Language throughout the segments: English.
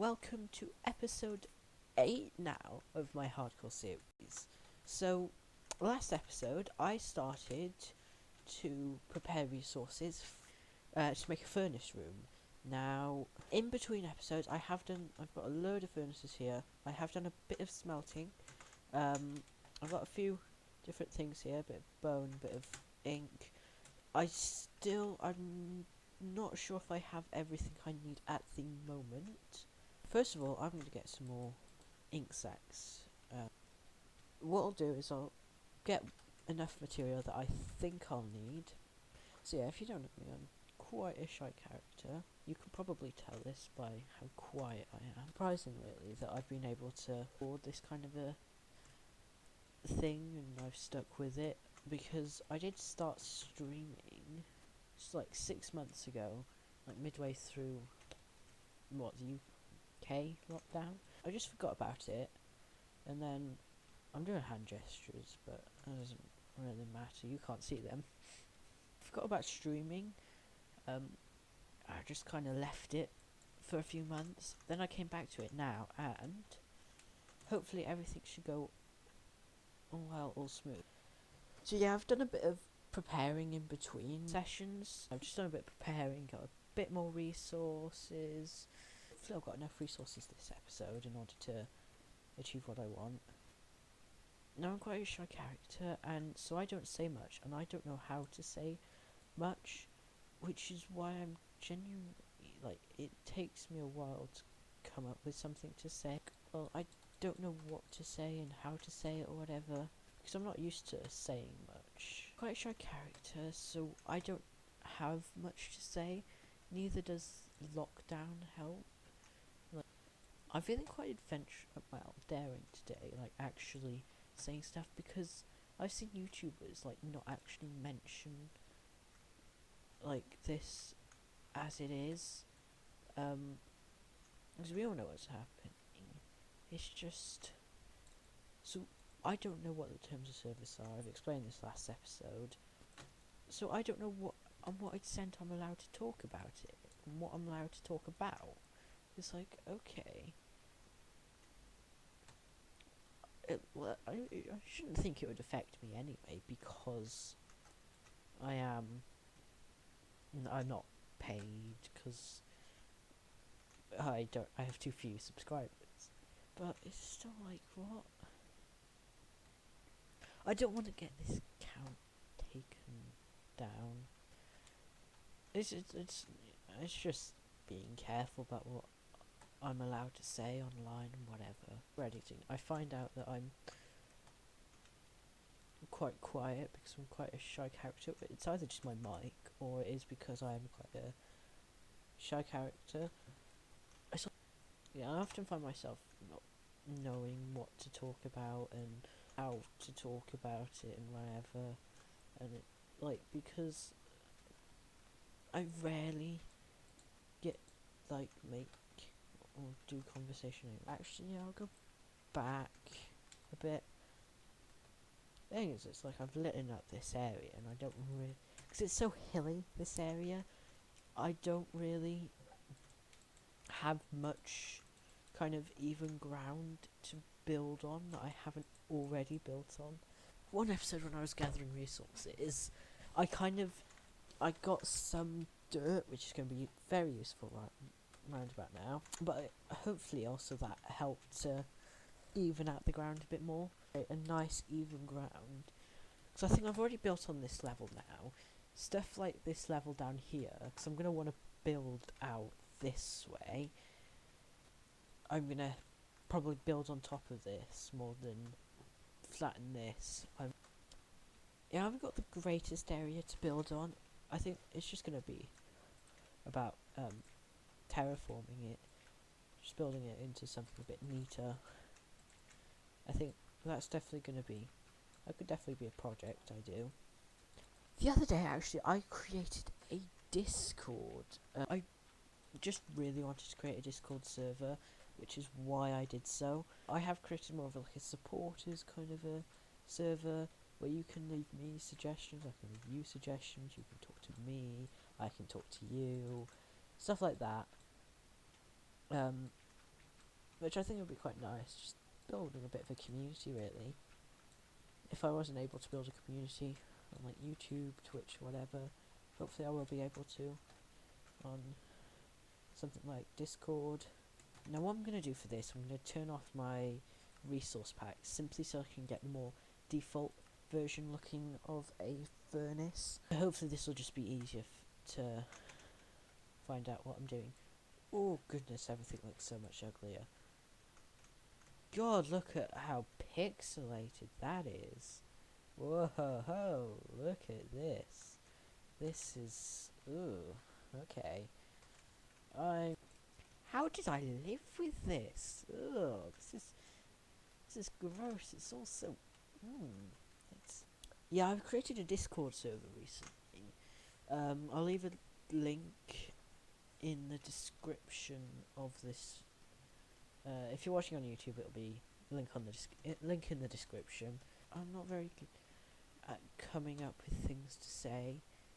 welcome to episode 8 now of my hardcore series. So, last episode I started to prepare resources to make a furnace room. Now, in between episodes, I've got a load of furnaces here. I have done a bit of smelting. I've got a few different things here, a bit of bone, a bit of ink. I'm not sure if I have everything I need at the moment. First of all, I'm going to get some more ink sacs. What I'll do is I'll get enough material that I think I'll need. So yeah, if you don't know me, I'm quite a shy character. You can probably tell this by how quiet I am. Surprising, really, that I've been able to afford this kind of a thing and I've stuck with it, because I did start streaming just like 6 months ago, like midway through the UK lockdown. I just forgot about it, and then I'm doing hand gestures, but that doesn't really matter, you can't see them. Forgot about streaming. I just kind of left it for a few months, then I came back to it now, and hopefully everything should go all smooth. So yeah, I've done a bit of preparing in between sessions. I've just done a bit of preparing, got a bit more resources. Hopefully I've got enough resources this episode in order to achieve what I want. Now, I'm quite a shy character, and so I don't say much, and I don't know how to say much, which is why I'm genuinely, it takes me a while to come up with something to say. Well, I don't know what to say and how to say it or whatever, because I'm not used to saying much. Quite a shy character, so I don't have much to say. Neither does lockdown help. I'm feeling quite daring today, actually saying stuff, because I've seen YouTubers not actually mention this as it is, because we all know what's happening. It's just, so I don't know what the terms of service are. I've explained this last episode, so I don't know on what extent I'm allowed to talk about it and what I'm allowed to talk about. It's okay. I shouldn't think it would affect me anyway, because I'm not paid, because I have too few subscribers. But it's still what? I don't want to get this count taken down. It's just being careful about what I'm allowed to say online and whatever. For editing, I find out that I'm quite quiet because I'm quite a shy character, but it's either just my mic or it is because I am quite a shy character. I often find myself not knowing what to talk about and how to talk about it and whatever, and because I rarely get make or do conversation. Actually, yeah, I'll go back a bit. The thing is, it's I've lit up this area, and I don't really, because it's so hilly, this area, I don't really have much kind of even ground to build on that I haven't already built on. One episode when I was gathering resources, I got some dirt, which is going to be very useful round about now, but hopefully also that helped to even out the ground a bit more, a nice even ground. So I think I've already built on this level now. Stuff like this level down here, because I'm going to want to build out this way. I'm going to probably build on top of this more than flatten this. I haven't got the greatest area to build on. I think it's just going to be about terraforming it, just building it into something a bit neater. I think that's definitely going to be, that could definitely be a project I do. The other day, actually, I created a Discord. I just really wanted to create a Discord server, which is why I did so. I have created more of a supporters kind of a server where you can leave me suggestions, I can leave you suggestions, you can talk to me, I can talk to you, stuff like that. which I think would be quite nice. Just building a bit of a community, really. If I wasn't able to build a community on like YouTube, Twitch, whatever, hopefully I will be able to on something like Discord. Now what I'm going to do for this, I'm going to turn off my resource pack simply so I can get the more default version looking of a furnace. Hopefully this will just be easier to find out what I'm doing. Oh goodness, everything looks so much uglier. God, look at how pixelated that is. Whoa, look at this. This is... ooh, okay. How did I live with this? Ugh, this is gross. It's all so... Yeah, I've created a Discord server recently. I'll leave a link in the description of this. If you're watching on YouTube, it'll be link in the description. I'm not very good at coming up with things to say,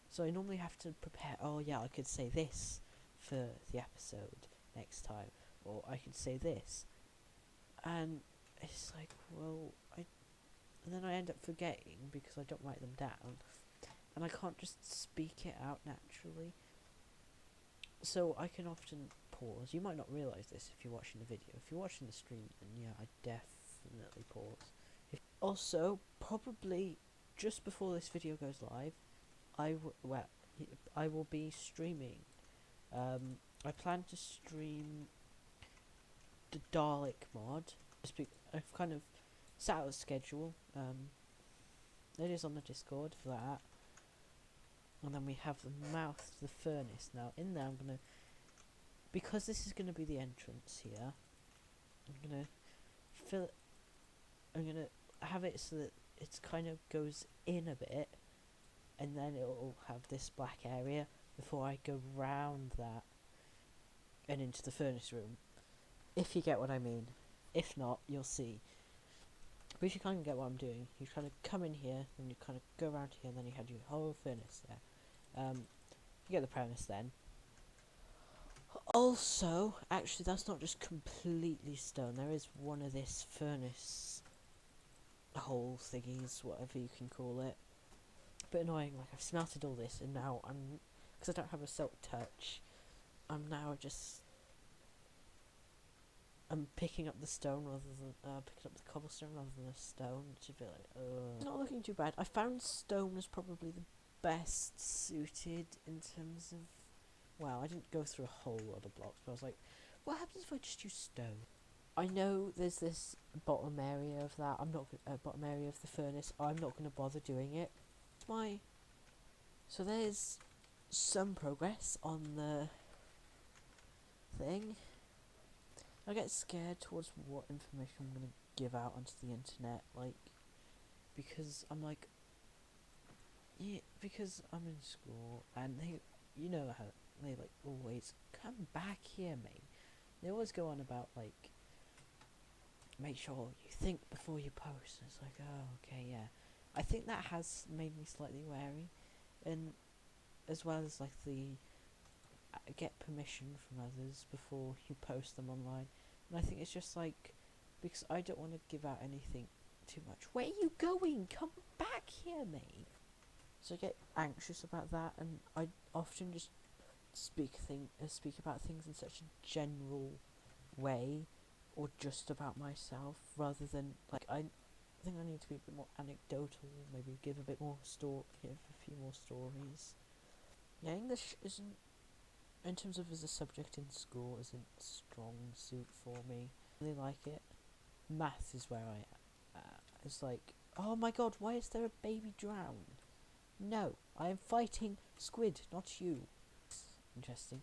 so I normally have to prepare. Oh yeah, I could say this for the episode next time, or I could say this, and it's like, well, and then I end up forgetting because I don't write them down, and I can't just speak it out naturally. So I can often pause. You might not realise this if you're watching the video. If you're watching the stream, then yeah, I definitely pause. Also, probably just before this video goes live, I will be streaming. I plan to stream the Dalek mod. I've kind of set out a schedule. It is on the Discord for that. And then we have the mouth to the furnace. Now in there I'm gonna, because this is gonna be the entrance here, I'm gonna have it so that it kind of goes in a bit, and then it'll have this black area before I go round that and into the furnace room. If you get what I mean. If not, you'll see. But if you kind of get what I'm doing, you kind of come in here, then you kind of go around here, and then you have your whole furnace there. You get the premise then. Also, actually, that's not just completely stone. There is one of this furnace hole thingies, whatever you can call it. A bit annoying. Like, I've smelted all this, and now because I don't have a silk touch, I'm picking up the stone rather than picking up the cobblestone rather than the stone. Which is a bit like, it's not looking too bad. I found stone was probably the best suited in terms of, well, I didn't go through a whole lot of blocks, but I was like, what happens if I just use stone? I know there's this bottom area of that. Bottom area of the furnace. I'm not going to bother doing it. So there's some progress on the thing. I get scared towards what information I'm going to give out onto the internet, like, because I'm like, yeah, because I'm in school, and they, you know how they, like, always, come back here, mate. They always go on about, like, make sure you think before you post. It's like, oh, okay, yeah. I think that has made me slightly wary, and as well as, like, the get permission from others before you post them online. And I think it's just like, because I don't want to give out anything too much. Where are you going? Come back here, mate. So I get anxious about that, and I often just speak about things in such a general way, or just about myself, rather than, like, I think I need to be a bit more anecdotal, maybe give a few more stories. Yeah, English isn't, in terms of as a subject in school, isn't a strong suit for me. I really like it. Math is where I am. It's like, oh my god, why is there a baby drowned? No, I am fighting squid, not you. Interesting.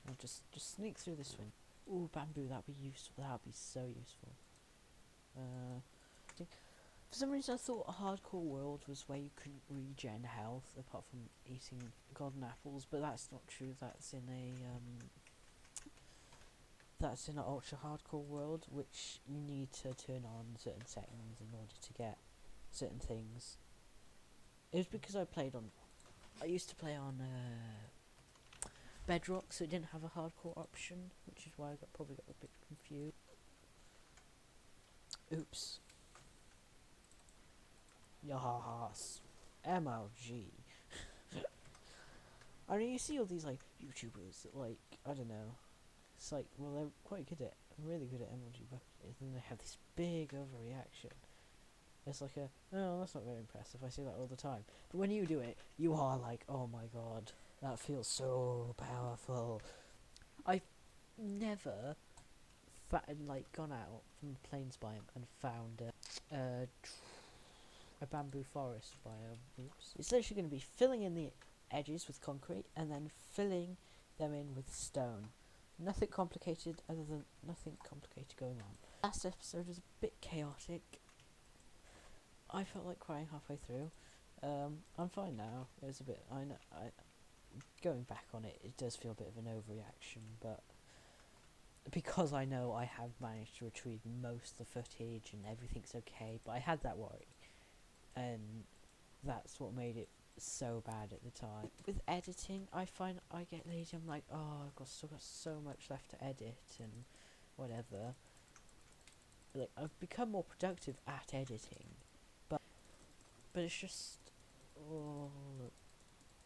I'll just sneak through this one. Ooh, bamboo, that'd be useful. That'd be so useful. For some reason I thought a hardcore world was where you couldn't regen health apart from eating golden apples, but that's not true. That's in an ultra hardcore world, which you need to turn on certain settings in order to get certain things. It was because I used to play on bedrock, so it didn't have a hardcore option, which is why I probably got a bit confused. Oops. Yas. MLG. I mean, you see all these like YouTubers that, like, I don't know. It's like, well, they're quite good at, really good at MLG buckets, and they have this big overreaction. It's like oh, that's not very impressive. I see that all the time. But when you do it, you are like, oh my god, that feels so powerful. I've never gone out from the plains biome and found a bamboo forest biome. Oops. It's literally going to be filling in the edges with concrete and then filling them in with stone. Nothing complicated going on. Last episode was a bit chaotic. I felt like crying halfway through. I'm fine now. It was a bit. Going back on it, it does feel a bit of an overreaction, but because I know I have managed to retrieve most of the footage and everything's okay, but I had that worry, and that's what made it so bad at the time. With editing, I find I get lazy. I'm like, oh, still got so much left to edit and whatever. Like, I've become more productive at editing, but it's just, oh,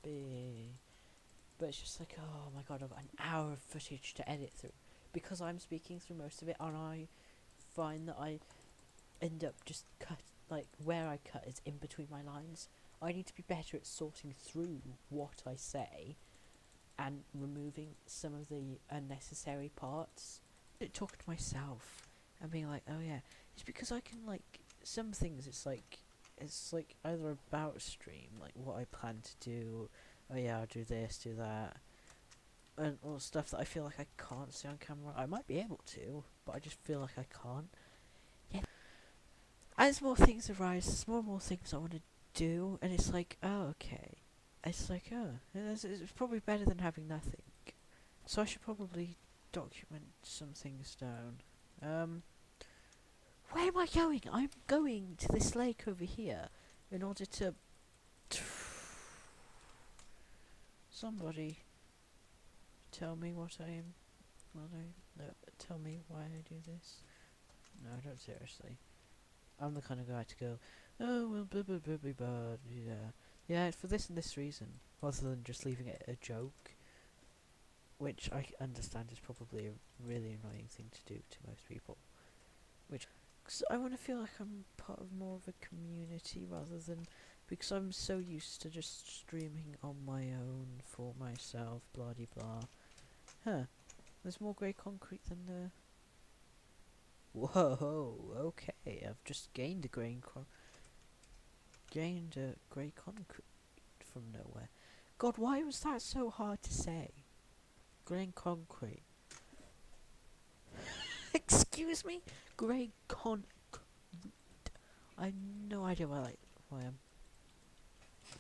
big. But it's just like, oh my god, I've got an hour of footage to edit through, because I'm speaking through most of it, and I find that I end up just where I cut is in between my lines. I need to be better at sorting through what I say and removing some of the unnecessary parts. Talking to myself and being like, oh yeah, it's because I can, like, some things it's like either about stream, like what I plan to do, oh yeah, I'll do this, do that, and all stuff that I feel like I can't say on camera. I might be able to, but I just feel like I can't. Yeah. As more things arise, there's more and more things I want to do, and it's like, oh, okay. It's like, oh, it's probably better than having nothing. So I should probably document some things down. Where am I going? I'm going to this lake over here in order to... Somebody tell me what I am... No, tell me why I do this. No, I don't, seriously. I'm the kind of guy to go, oh, well, blah, blah, blah, blah, blah, yeah. Yeah, it's for this and this reason, rather than just leaving it a joke, which I understand is probably a really annoying thing to do to most people. Because I want to feel like I'm part of more of a community, rather than, because I'm so used to just streaming on my own, for myself, blah de blah. Huh, there's more grey concrete than the... Whoa, okay, I've just gained a grey concrete from nowhere. God, why was that so hard to say? Grey concrete. Excuse me? Grey concrete. I have no idea why I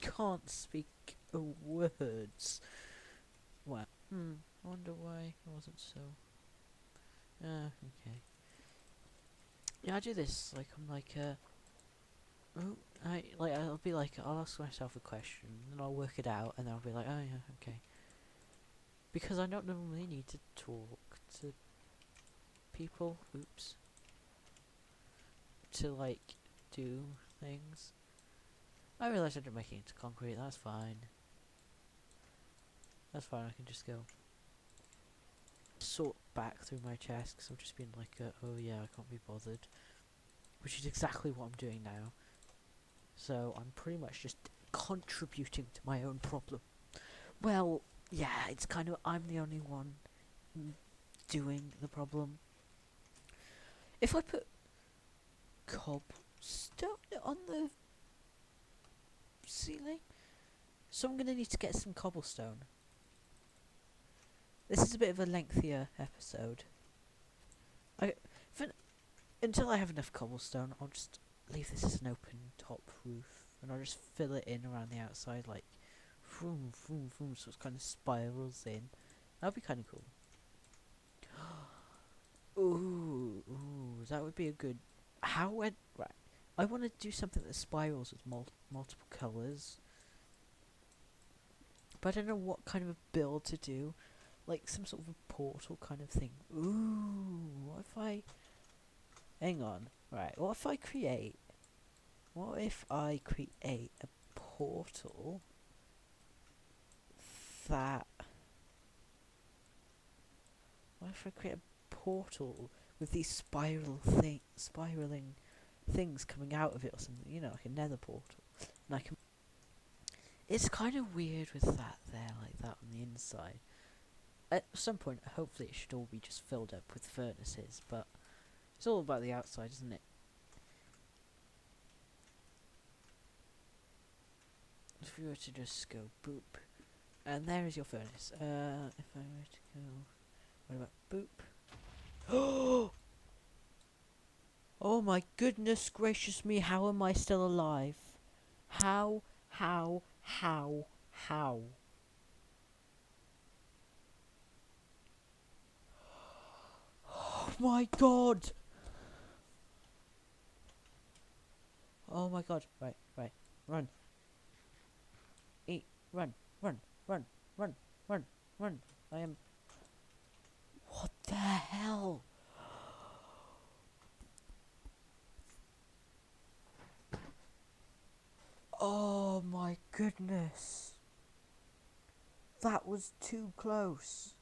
can't speak words. Well, I wonder why it wasn't so. Okay. Yeah, I do this, like, I'm like, I'll be like, I'll ask myself a question, and I'll work it out, and then I'll be like, oh yeah, okay. Because I don't normally need to talk to people, oops, to, like, do things. I realised I didn't make it into concrete, that's fine. That's fine, I can just go sort back through my chest, because I've just been like, oh yeah, I can't be bothered. Which is exactly what I'm doing now. So I'm pretty much just contributing to my own problem. Well, yeah, it's kind of, I'm the only one doing the problem. If I put cobblestone on the ceiling, so I'm gonna need to get some cobblestone. This is a bit of a lengthier episode. Until I have enough cobblestone, I'll just leave this as an open top roof, and I'll just fill it in around the outside, like, vroom, vroom, vroom, so it kind of spirals in. That'd be kind of cool. Ooh, that would be a good... right. I want to do something that spirals with multiple colours, but I don't know what kind of a build to do. like some sort of a portal kind of thing. Ooh, what if I... Hang on. Right, what if I create a portal that... What if I create a portal with these spiraling things coming out of it or something, you know, like a nether portal. And I can... It's kind of weird with that there, like that on the inside. At some point, hopefully it should all be just filled up with furnaces, but it's all about the outside, isn't it? If you were to just go boop, and there is your furnace. If I were to go... What about boop? Oh my goodness gracious me, how am I still alive? How? Oh my god! Oh my god, right, run. Eat, run. I am... What the hell? Oh my goodness. That was too close.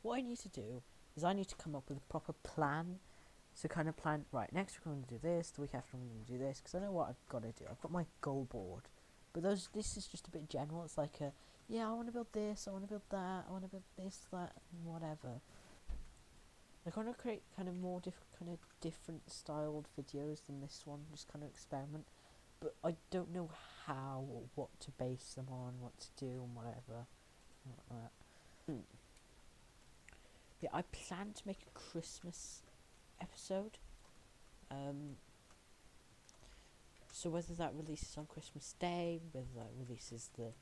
What I need to do is I need to come up with a proper plan. So kind of plan, right, next week I'm going to do this, the week after I'm going to do this, because I know what I've got to do. I've got my goal board. But this is just a bit general. It's like yeah, I want to build this, I want to build that, I want to build this, that, and whatever. I want to create kind of more different styled videos than this one, just kind of experiment. But I don't know how or what to base them on, what to do, and whatever. Like that. Yeah, I plan to make a Christmas episode. So whether that releases on Christmas Day, whether that releases the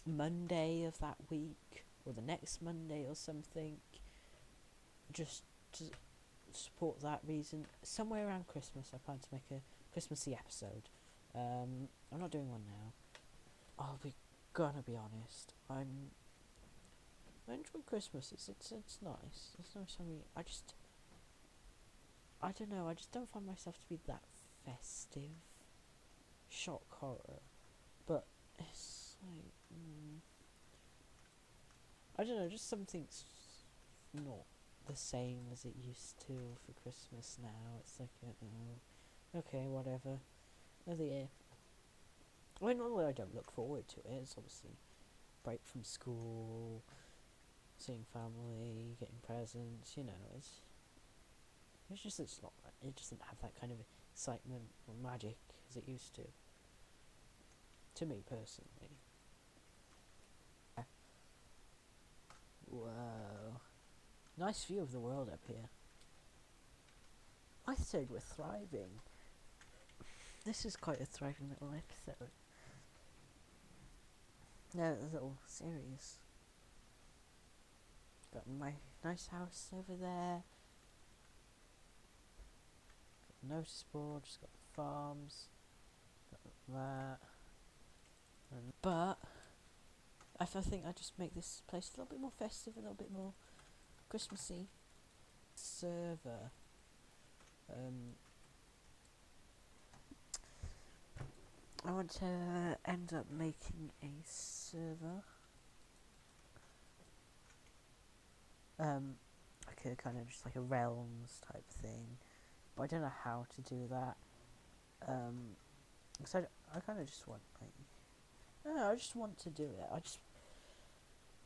Monday of that week, or the next Monday or something, just to support that reason, somewhere around Christmas I plan to make a Christmassy episode. I'm not doing one now. I'll be gonna be honest. I enjoy Christmas. It's nice. It's nice. I don't know. I just don't find myself to be that festive. Shock horror, but it's like I don't know. Just something's not the same as it used to for Christmas now. It's like okay, whatever. Another year. I mean, not that I don't look forward to it. It's obviously break from school, seeing family, getting presents. You know, it's just it doesn't have that kind of excitement or magic as it used to. To me personally. Whoa. Nice view of the world up here. I said we're thriving. This is quite a thriving little episode. No, a little series. Got my nice house over there. Got the notice board, just got the farms. Got that. But I think I just make this place a little bit more festive, a little bit more Christmassy. Server. I want to end up making a server. Like a kind of just like a realms type thing, but I don't know how to do that. Because I kind of just want I just want to do it. I just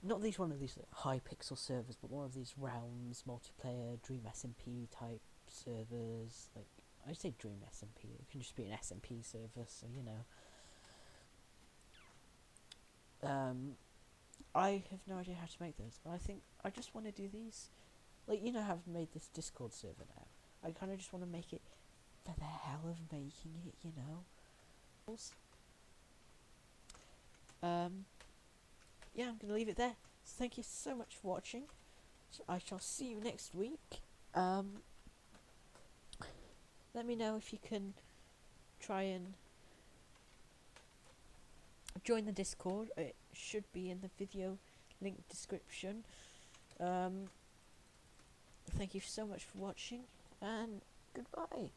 not one of these like, high pixel servers, but one of these realms multiplayer Dream SMP type servers. Like I say Dream SMP, it can just be an SMP server, so you know. I have no idea how to make those, but I think I just want to do these. Like, you know how I've made this Discord server now. I kind of just want to make it for the hell of making it, you know. Yeah, I'm going to leave it there. So thank you so much for watching. So I shall see you next week. Let me know if you can try and join the Discord. It should be in the video link description. Thank you so much for watching, and goodbye.